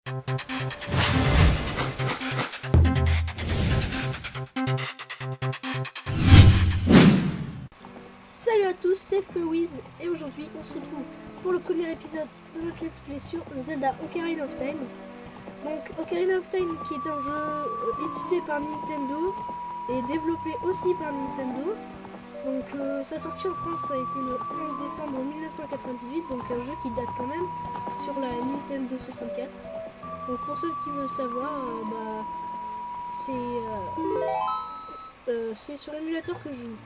Salut à tous, c'est Feuwiz et aujourd'hui on se retrouve pour le premier épisode de notre let's play sur Zelda Ocarina of Time. Donc Ocarina of Time qui est un jeu édité par Nintendo et développé aussi par Nintendo. Donc sa sortie en France a été le 11 décembre 1998, donc un jeu qui date quand même sur la Nintendo 64. Donc pour ceux qui veulent savoir, c'est sur l'émulateur que je joue.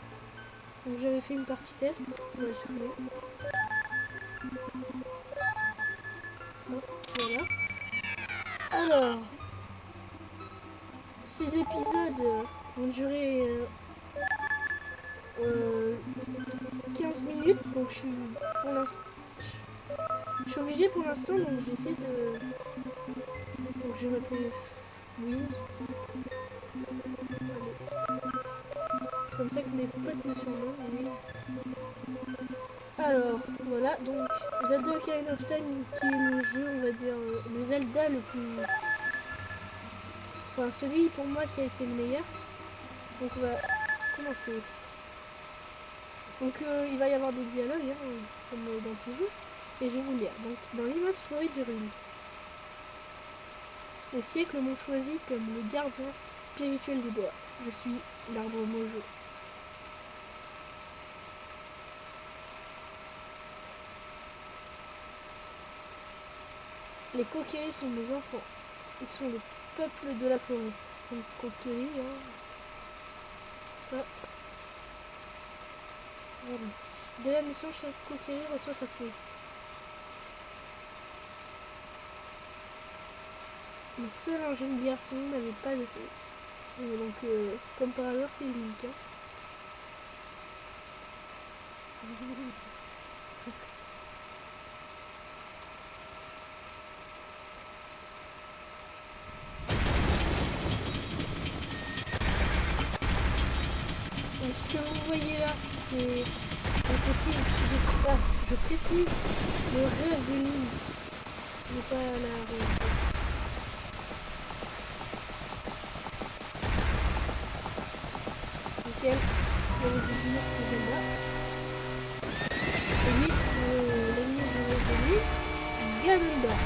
Donc j'avais fait une partie test, on va supprimer. Bon, voilà. Alors, ces épisodes vont durer 15 minutes, donc je suis obligé pour l'instant, donc j'essaie de... Donc je vais m'appeler Louise. C'est comme ça que mes potes me surnomment, Louise. Alors, voilà, donc Zelda Ocarina of Time qui est le jeu, on va dire, le Zelda le plus... Enfin, celui pour moi qui a été le meilleur. Donc on va commencer. Donc il va y avoir des dialogues, hein, comme dans tout jeu. Et je vais vous lire. Donc, dans l'immense forêt du Rune, les siècles m'ont choisi comme le gardien spirituel des bois. Je suis l'arbre Mojo. Les Kokiri sont mes enfants. Ils sont le peuple de la forêt. Donc Kokiri, hein. Ça. Voilà. Dès la naissance, chaque Kokiri reçoit sa feuille. Mais seul un jeune garçon n'avait pas de feuille. Et donc, comme par hasard, c'est unique. Hein. Donc, ce que vous voyez là, c'est... Je précise le rêve de Link. Ce n'est pas la réalité. Nickel. Je vais vous dire c'est Zelda. Et lui, l'ennemi de lui, Ganondorf.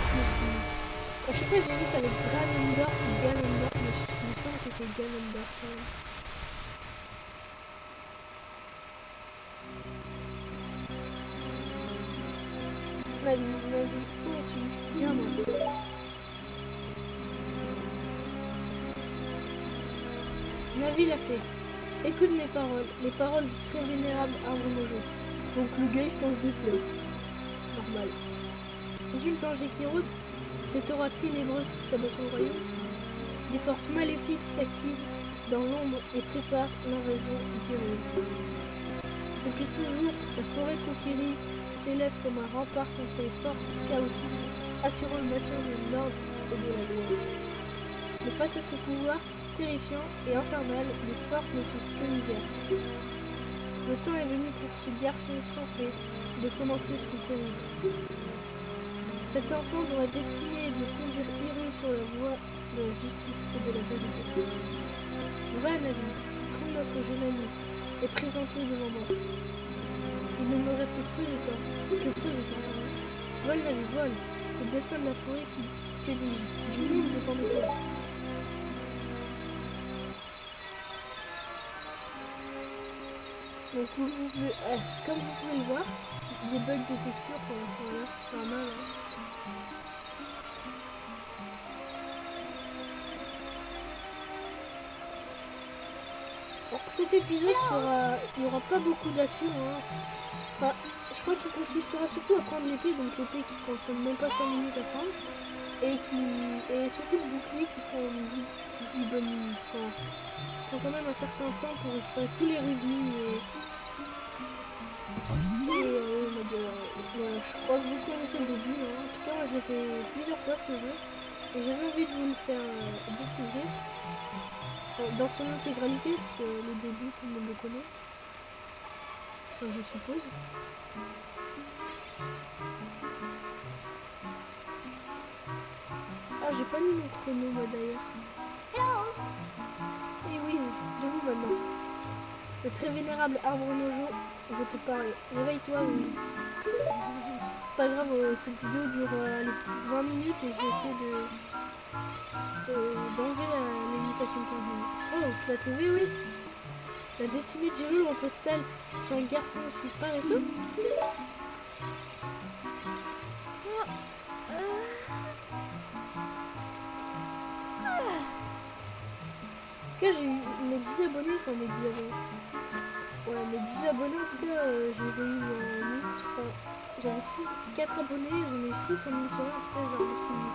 À chaque fois j'hésite avec Ganondorf ou Ganondorf, mais il me semble que c'est Ganondorf quand même. Navi, où es-tu? Viens moi. Navi l'a fait. Écoute mes paroles, les paroles du très vénérable arbre Mojo. Donc le gars il se lance des fleurs. Normal. C'est une danger qui rôde, cette aura ténébreuse qui s'abat sur le royaume. Des forces maléfiques s'activent dans l'ombre et préparent l'invasion d'Hyrule. Depuis toujours, la forêt Kokiri s'élève comme un rempart contre les forces chaotiques, assurant le maintien de l'ordre et de la loi. Mais face à ce pouvoir terrifiant et infernal, les forces ne sont que misère. Le temps est venu pour ce garçon sans fait de commencer son périple. Cet enfant dont la destinée est de conduire Hyrule sur la voie de la justice et de la vérité. Va, Navi, trouve notre jeune ami et présente-le devant moi. Il ne me reste que peu de temps. Vole, Navi, vole. Le destin de la forêt que dis-je, du monde dépend de toi. Donc comme vous pouvez le voir, des bugs de texture, voilà, c'est pas mal. Hein. Bon, cet épisode il n'y aura pas beaucoup d'action. Hein. Enfin, je crois qu'il consistera surtout à prendre l'épée, donc l'épée qui consomme même pas 5 minutes à prendre, et surtout le bouclier qui prend 10 bonnes minutes. Enfin, prend quand même un certain temps pour récupérer tous les rubis. Je crois que vous connaissez le début. Hein. En tout cas, moi je l'ai fait plusieurs fois ce jeu, et j'avais envie de vous le faire découvrir. Dans son intégralité, parce que le début tout le monde le connaît, enfin je suppose. Ah, j'ai pas mis mon chrono, moi, d'ailleurs. Et Wiz, debout maintenant. Le très vénérable arbre mojo veut te parler. Réveille-toi, Wiz. C'est pas grave, cette vidéo dure allez, plus de 20 minutes et je vais essayer d'enlever la limitation de 15 minutes. Oh, tu vas te lever, oui. La destinée de Jérôme repose-t-elle sur un garçon aussi paresseux? En tout cas, j'ai eu mes 10 abonnés, enfin mes 10 abonnés. Ouais, mes 10 abonnés, en tout cas, je les ai eu en une... Enfin, j'avais 4 abonnés, j'en ai eu 6 en une soirée. En tout cas, je leur remercie du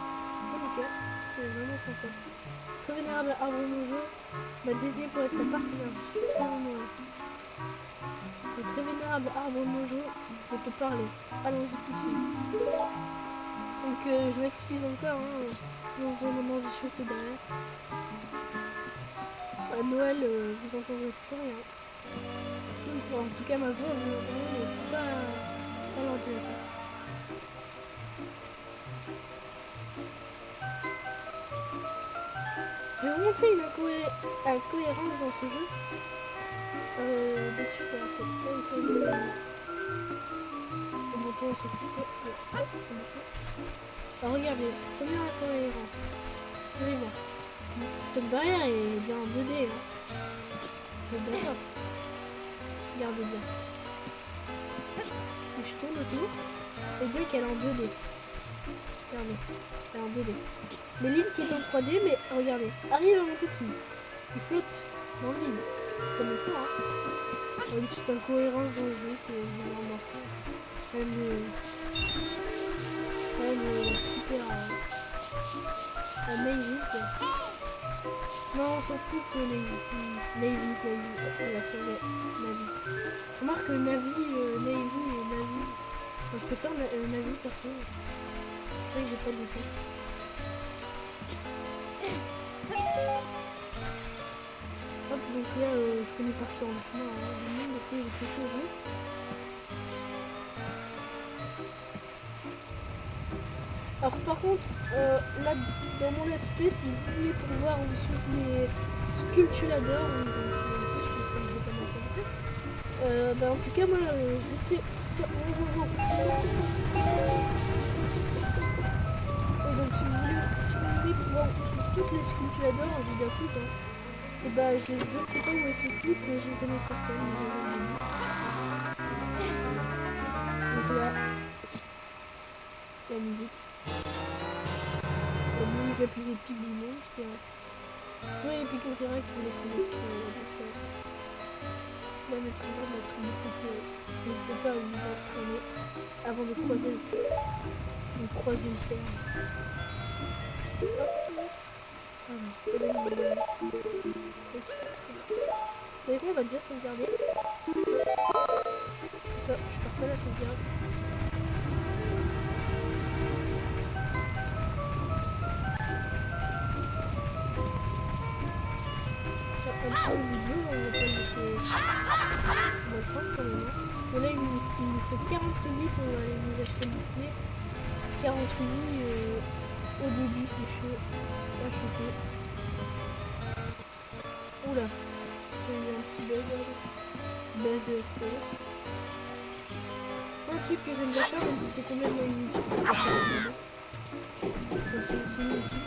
fond du cœur. C'est vraiment sympa. Très vénérable arbre mojo m'a désigné pour être ta partenaire. Je suis très honoré. Le très vénérable arbre mojo veut te parler. Allons-y tout de suite. Donc, je m'excuse encore, hein. Sinon, je dois me manger chauffé derrière. À Noël, vous entendrez plus rien. En tout cas, ma voix, vous l'entendez, mais pas l'ordinateur. Je vais vous montrer une incohérence dans ce jeu. De suite, alors, sur le bouton, on se fout. Comme ça. Alors, regardez, première incohérence. Vous allez voir. Cette barrière est bien en 2D. Hein. Je suis d'accord. Regardez bien. Si je tourne autour, et bien qu'elle est en 2D. Regardez, elle est en 2D. Mais Link qui est en 3D, mais regardez, arrive à monter dessus. Il flotte dans le vide. C'est comme il faut, hein. Une petite incohérence dans le jeu que vous remarquez. Quand même super amazing. Quoi. Non, on s'en fout de Navy, l'accent Navy. Je remarque que Navy et Navy. Enfin, je préfère Navy perso. C'est vrai que j'ai pas de temps. Hop, donc là, je connais par cœur le chemin. Hein. Le monde de fait ce jeu. Alors par contre, là dans mon let's play, si vous venez pour voir où sont tous les sculptuladors, je sais pas comment prononcer, bah en tout cas moi je sais... Et donc si vous venez pour voir où sont toutes les sculptuladors, je dis à toutes, hein, et bah je ne sais pas où elles sont toutes, mais je connais certaines. Donc là, la musique. La musique la plus épique du monde, je dirais. C'est vrai, Epic Interact, on les connaît. C'est même très bien d'être beaucoup. N'hésitez pas à vous entraîner avant de croiser le fer. De croiser le fer. Ok, c'est bon. Vous savez quoi, on va déjà sauvegarder. Comme ça, je perds pas la sauvegarde. Un petit vidéo, on va pas le laisser. On va le prendre quand même. Parce que là, il nous fait 40 rubis pour aller nous acheter le bouclier. 40 rubis au début, c'est chaud. Pas choqué. Oula, j'ai eu un petit bug de FPS. Un truc que j'aime bien faire, même si c'est complètement inutile, c'est que c'est inutile.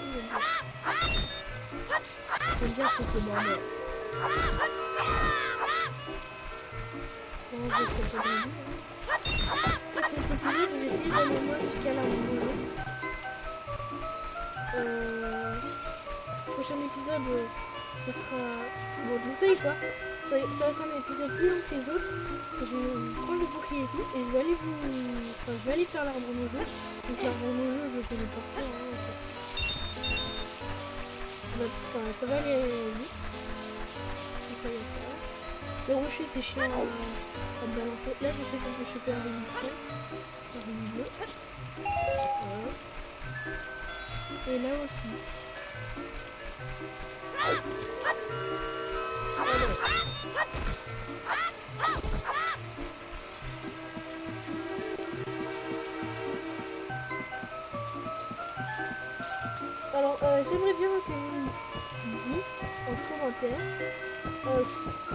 J'aime bien ce que bordel. Bon, je vais peut-être pas le dire. Dans cet épisode, je vais essayer d'aller moi jusqu'à l'arbre mojo. Prochain épisode, ce sera... Bon, je vous sais quoi. Ça va être un épisode plus long que les autres. Je vais prendre le bouclier et tout, et je vais aller Enfin, je vais aller faire l'arbre mojo. Donc l'arbre mojo, je le connais pas trop, hein, en fait. Enfin, ça va aller vite. Le rocher, c'est chiant à balancer. Là, je sais qu'on peut choper un rubis ciel. Un rubis bleu. Voilà. Et là aussi. Alors, j'aimerais bien que vous me dites en commentaire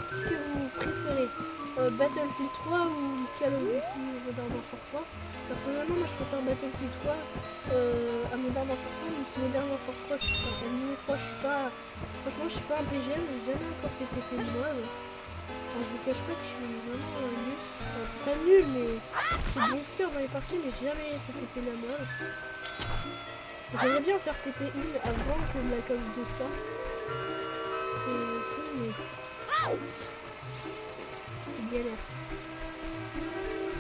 ce que vous préférez. Battlefield 3 ou Call of Duty Modern Warfare 3. Personnellement, moi je préfère Battlefield 3 à Modern Warfare 3, même si Modern Warfare 3, je suis pas. Modern 3, je suis pas. Franchement, je suis pas un PGM, j'ai jamais encore fait péter le mode. Enfin, je vous cache pas que je suis vraiment nul. Enfin, pas nul, mais c'est bon score dans les parties, mais j'ai jamais fait péter la mode. J'aimerais bien en faire péter une avant que Black Ops 2 sorte. C'est cool, mais c'est galère.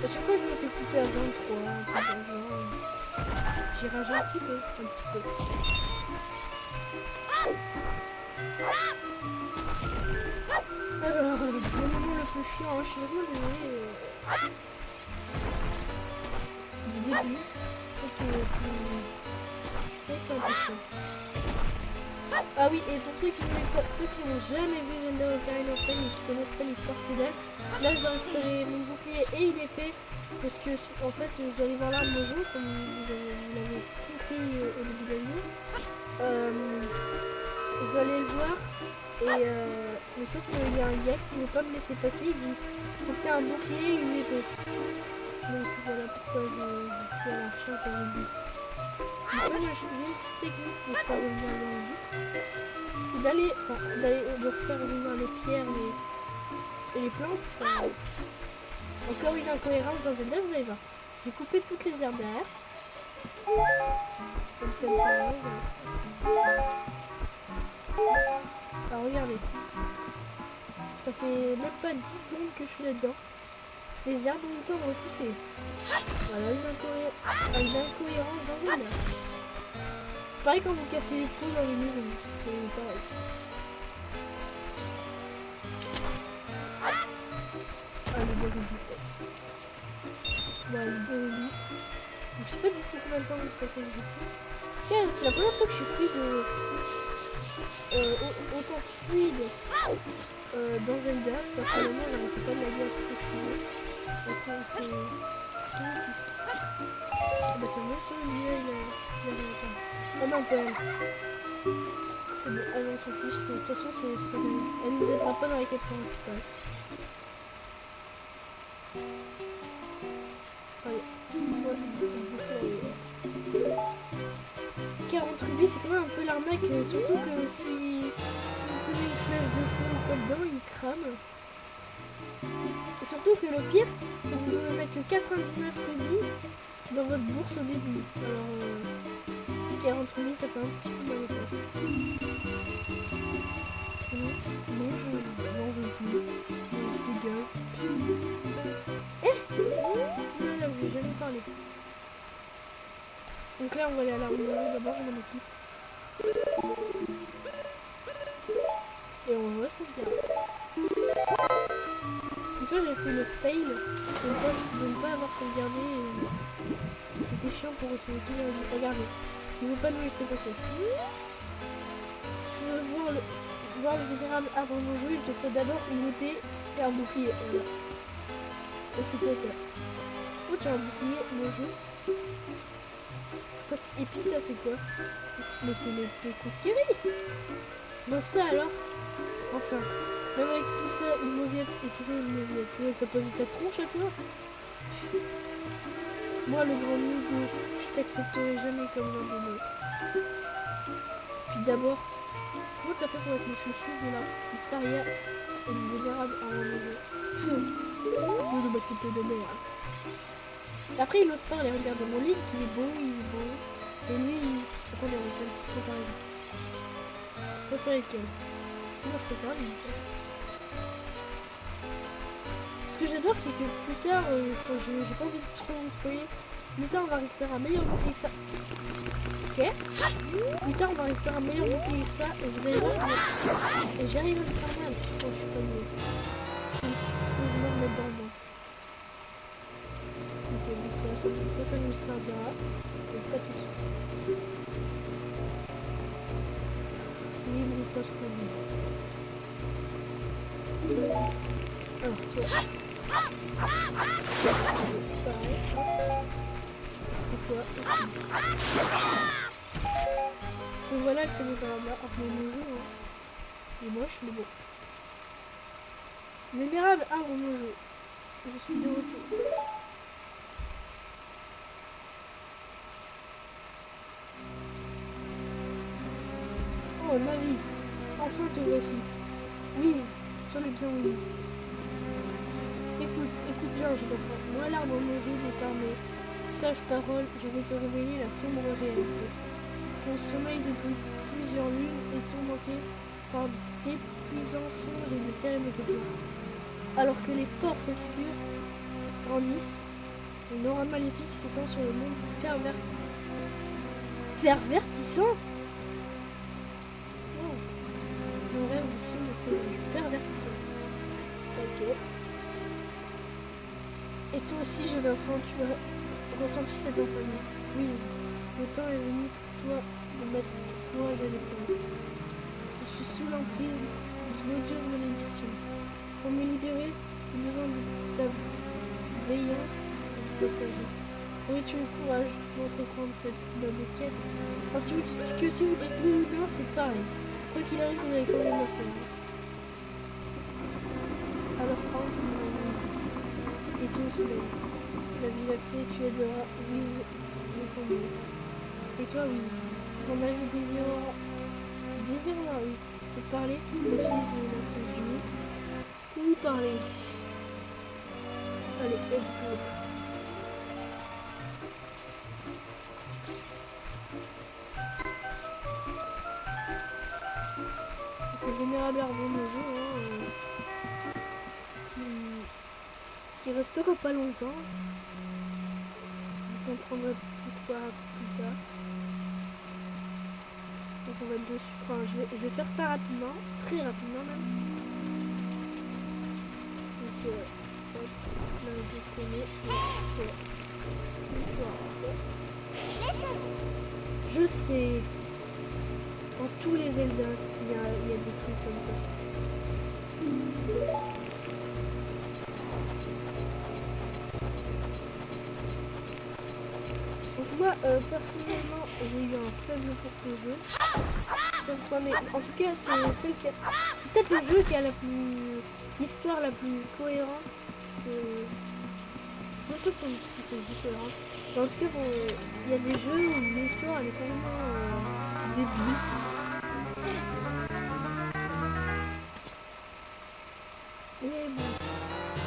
À chaque fois, je me fais couper à 23, un truc dans le genre. J'ai ragé un petit peu, Alors, le moment le plus chiant, hein, je suis vraiment désolée. Du début, c'est vrai que c'est un peu chiant. Ah oui, et pour ceux qui n'ont jamais vu Zelda Ocarina of Time et qui connaissent pas l'histoire fidèle, là je dois récupérer mon bouclier et une épée parce que en fait je dois aller voir l'arbre Mojo comme vous l'avez compris au début de la vidéo. Je dois aller le voir et mais sauf qu'il y a un gars qui ne veut pas me laisser passer, il dit faut que tu aies un bouclier et une épée. Donc voilà pourquoi je suis à la recherche d'un but. Moi j'ai une petite technique pour faire revenir dans le but. C'est de faire revenir les pierres et les plantes. Enfin, encore une incohérence dans Zelda, vous allez voir. J'ai coupé toutes les herbes derrière. Comme ça, ça va. Alors regardez. Ça fait même pas 10 secondes que je suis là-dedans. Les herbes ont le temps de repousser. Voilà une incohérence dans Zelda. C'est pareil quand vous cassez les trous dans les maisons. C'est pareil. Ah, le Dorudi. Ouais, le Dorudi. Je sais pas du tout combien de temps ça fait que je fais. C'est la première fois que je suis fluide. Autant fluide dans Zelda. Personnellement, j'arrête pas de la dire que je suis fluide. Donc c'est positif. Ah bah tiens, même sur le milieu, il a pas. Oh non, quand même. C'est bon, allez, on s'en fiche. De toute façon, elle nous aidera pas dans la quête principale. Allez, ouais, 40 rubis, c'est quand même un peu l'arnaque, surtout que si vous prenez une flèche de feu ou quoi dedans, il crame. Et surtout que le pire, c'est que vous pouvez mettre que 99 rubis dans votre bourse au début. Alors, 40 rubis, ça fait un petit peu mal aux fesses. Non, je veux plus. Je dégage. Là, je vais jamais parler. Donc là, on va aller à l'arbre Mojo. D'abord, je m'en occupe. Et on va sauvegarder. Une fois, j'ai fait le fail de ne pas avoir sauvegardé. C'était chiant pour retrouver tout le... Regardez, il ne veut pas nous laisser passer. Si tu veux voir le vénérable arbre Mojo, il te faut d'abord une épée et un bouclier. Voilà. Donc c'est quoi ça? Oh, tu as un bouclier Mojo. Et puis ça, c'est quoi? Mais c'est l'épée Kokiri. Ben ça alors. Enfin, même avec tout ça, une mauviette est toujours une mauviette. Ouais, t'as pas vu ta tronche à toi? Moi, le grand Hugo, je t'accepterai jamais comme l'un des nôtres. Puis d'abord, comment t'as fait pour être le chouchou de la Saria et le vénérable à un niveau? De ma poupée de merde. Après, il ose parler. Regarde mon Link, il est beau, Et lui, attendez, on va faire une petite comparaison. Je préfère lequel? Sinon, je préfère lui. Ce que j'adore, c'est que plus tard, j'ai pas envie de trop vous spoiler. Plus tard, on va récupérer un meilleur bouclier que ça. Ok. Plus tard, on va récupérer un meilleur bouclier que ça. Et vous allez voir, et j'arrive à me faire mal. Oh, je suis pas mieux. Faut que je me remette dans le bain. Ok, bon, ça nous servira. Mais pas tout de suite. Oui, mais ça, je connais. Alors, toi. Pareil. Et toi aussi. Et voilà le très vénérable arbre mojo. Hein. Il est moche, mais bon. Vénérable arbre mojo. Je suis de retour. Oh, Navi. Enfin te voici. Whis, sois le bienvenu. Écoute bien, jeune enfant. Moi, l'arbre mojo, de par mes sages paroles, je vais te révéler la sombre réalité. Ton sommeil depuis plusieurs lunes est tourmenté par d'épuisants songes et de terribles cauchemars. Alors que les forces obscures grandissent, une aura maléfique s'étend sur le monde pervertissant. Oh. Le rêve de sombre pervertissant. Ok. Et toi aussi, jeune enfant, tu as ressenti cette infamie. Louise, le temps est venu pour toi de mettre ton courage à l'épreuve. Je suis sous l'emprise d'une odieuse malédiction. Pour me libérer, j'ai besoin de ta veillance et de ta sagesse. Aurais-tu le courage d'entreprendre cette noble quête? Parce que si vous dites oui ou non, c'est pareil. Quoi qu'il arrive, vous allez quand même la faire. Alors entre dans l'église. Et toi aussi, la vie l'a fait, tu aideras Louise de tomber. Et toi, Louise, ton avis désirera, oui, te parler, utilise l'influence du nez pour vous parler. Allez, let's go. Le vénérable arbre mojo, qui restera pas longtemps. Vous comprendrez pourquoi plus tard. Donc on va dessus. Enfin, je vais faire ça rapidement, très rapidement même. Donc hop, là je connais. Je sais. Dans tous les Zelda, il y a des trucs comme ça. Donc moi, personnellement, j'ai eu un faible pour ce jeu. Mais en tout cas, c'est peut-être le jeu qui a l'histoire la plus cohérente. Parce que je sais pas si ça se dit cohérente. Mais en tout cas, bon, il y a des jeux où l'histoire elle est complètement débile. Et bon,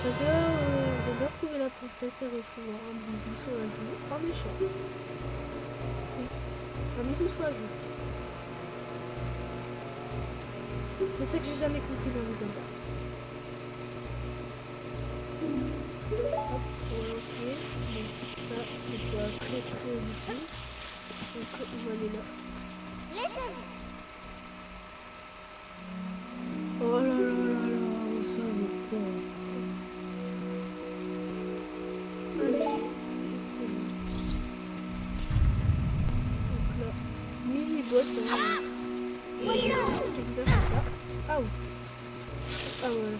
j'adore sauver la princesse et recevoir un bisou sur la joue en méchant. Oui, un bisou sur la joue. C'est ça que j'ai jamais compris dans les Zelda. Hop, ok. Donc ça, c'est pas très utile. Donc on va aller là. Oh là là là là, on savait pas. Allez, je sais. Donc là, mini-boss. Ce qui est bizarre, c'est ça. Ah oui. Ah ouais.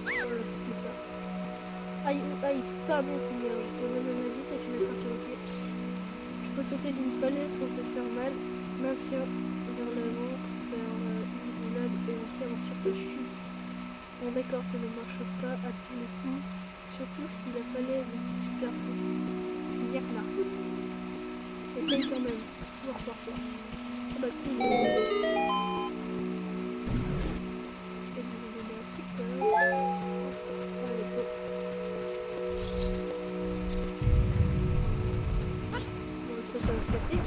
Voilà, c'était ça. Aïe, pardon Seigneur, je te donne un avis, c'est une attraction, ok. Tu peux sauter d'une falaise sans te faire mal. Maintiens vers l'avant, faire une roulade et aussi avoir sur ta chute. Bon d'accord, ça ne marche pas à tous les coups, surtout si la falaise est super haute. Mierda. Essaye quand même, toujours fort. Ah bah cool. Ça va se passer.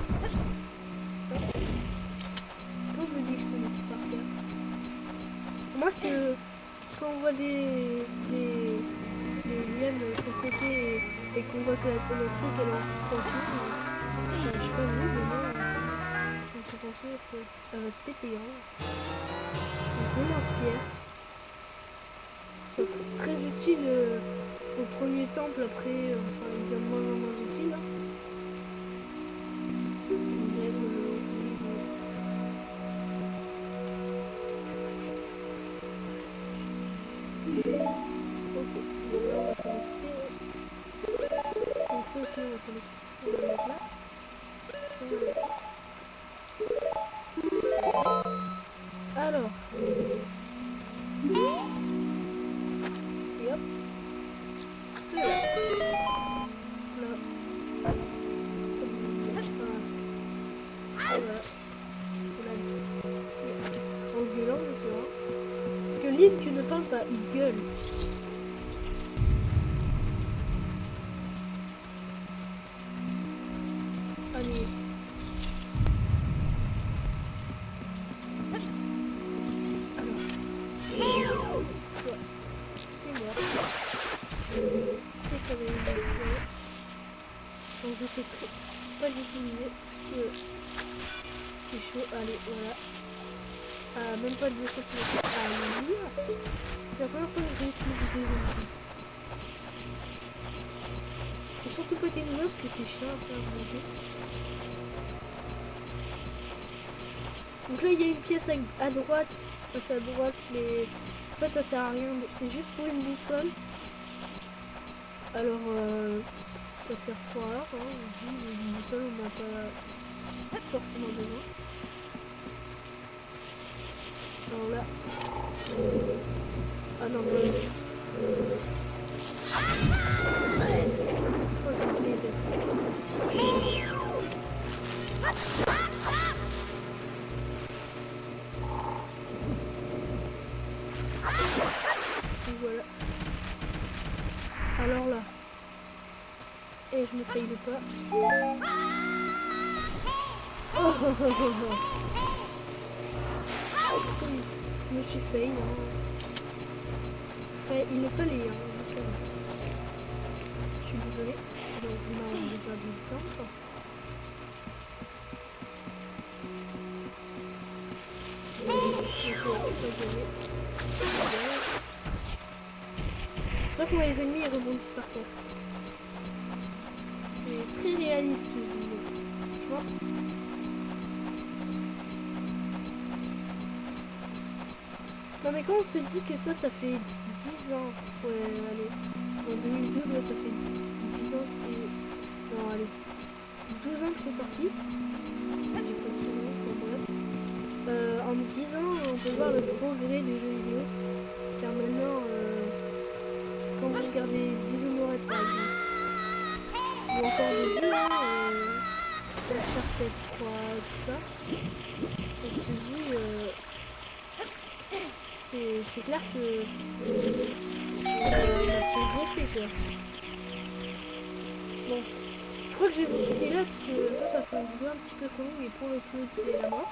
Quand je vous dis que je fais des petits par cœur. Remarque que quand on voit des lianes sur le côté et qu'on voit que le truc elle est en suspension, je sais pas vous, mais moi ça me fait penser à ce qu'elle va se péter. Hein. Donc on lance-pierre. C'est très utile au premier temple, après enfin il devient de moins en moins utile. Hein. Ok, bon là on va s'en occuper. Donc ça aussi on va s'en occuper. Ça, on va le mettre là. Ça, on va le mettre là. Alors. Et hop. Et là. Là. Voilà. En gueulant, bien sûr. Parce que Link ne parle pas, il gueule. Allez. C'est quand même une donc je sais pas du tout viser parce que c'est chaud. Allez, voilà. Même pas 2 cm. C'est la première fois que je réussis de deuxième coup. Faut surtout pas qu'il nous parce que c'est chiant à faire monter. Donc là il y a une pièce à droite. Enfin, c'est à droite, mais en fait ça sert à rien. C'est juste pour une boussole. Alors ça sert trop à rien. Une boussole on n'a pas forcément besoin. Alors là. Ah non, bah. Oh, je déteste. Et voilà. Alors là. Et je me faille le pas. Oh, oh, oh, oh, oh. Je me suis failli, hein. Il le fallait, hein. Je suis désolée. Donc, non, j'ai perdu du temps, ça. Ok, je peux gagner. Je crois que moi, les ennemis, ils rebondissent par terre. C'est très réaliste, je dis. Franchement. Non mais quand on se dit que ça fait 10 ans, ouais allez, en 2012 ouais, ça fait 10 ans que c'est, non allez, 12 ans que c'est sorti, j'ai pas de souvenir, bref. En 10 ans on peut voir le progrès des jeux vidéo, car maintenant quand vous regardez Dishonored par exemple, ou encore des jeux, Uncharted 3, tout ça, on se dit c'est clair que on a progressé quoi. Bon, je crois que je vais vous quitter là parce que là ça fait une vidéo un petit peu trop longue et pour le cloud c'est la mort.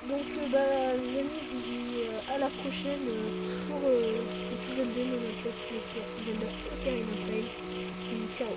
Donc bah les amis je vous dis à la prochaine pour l'épisode 2 de notre spécial Zelda Ocarina of Time. Et ciao.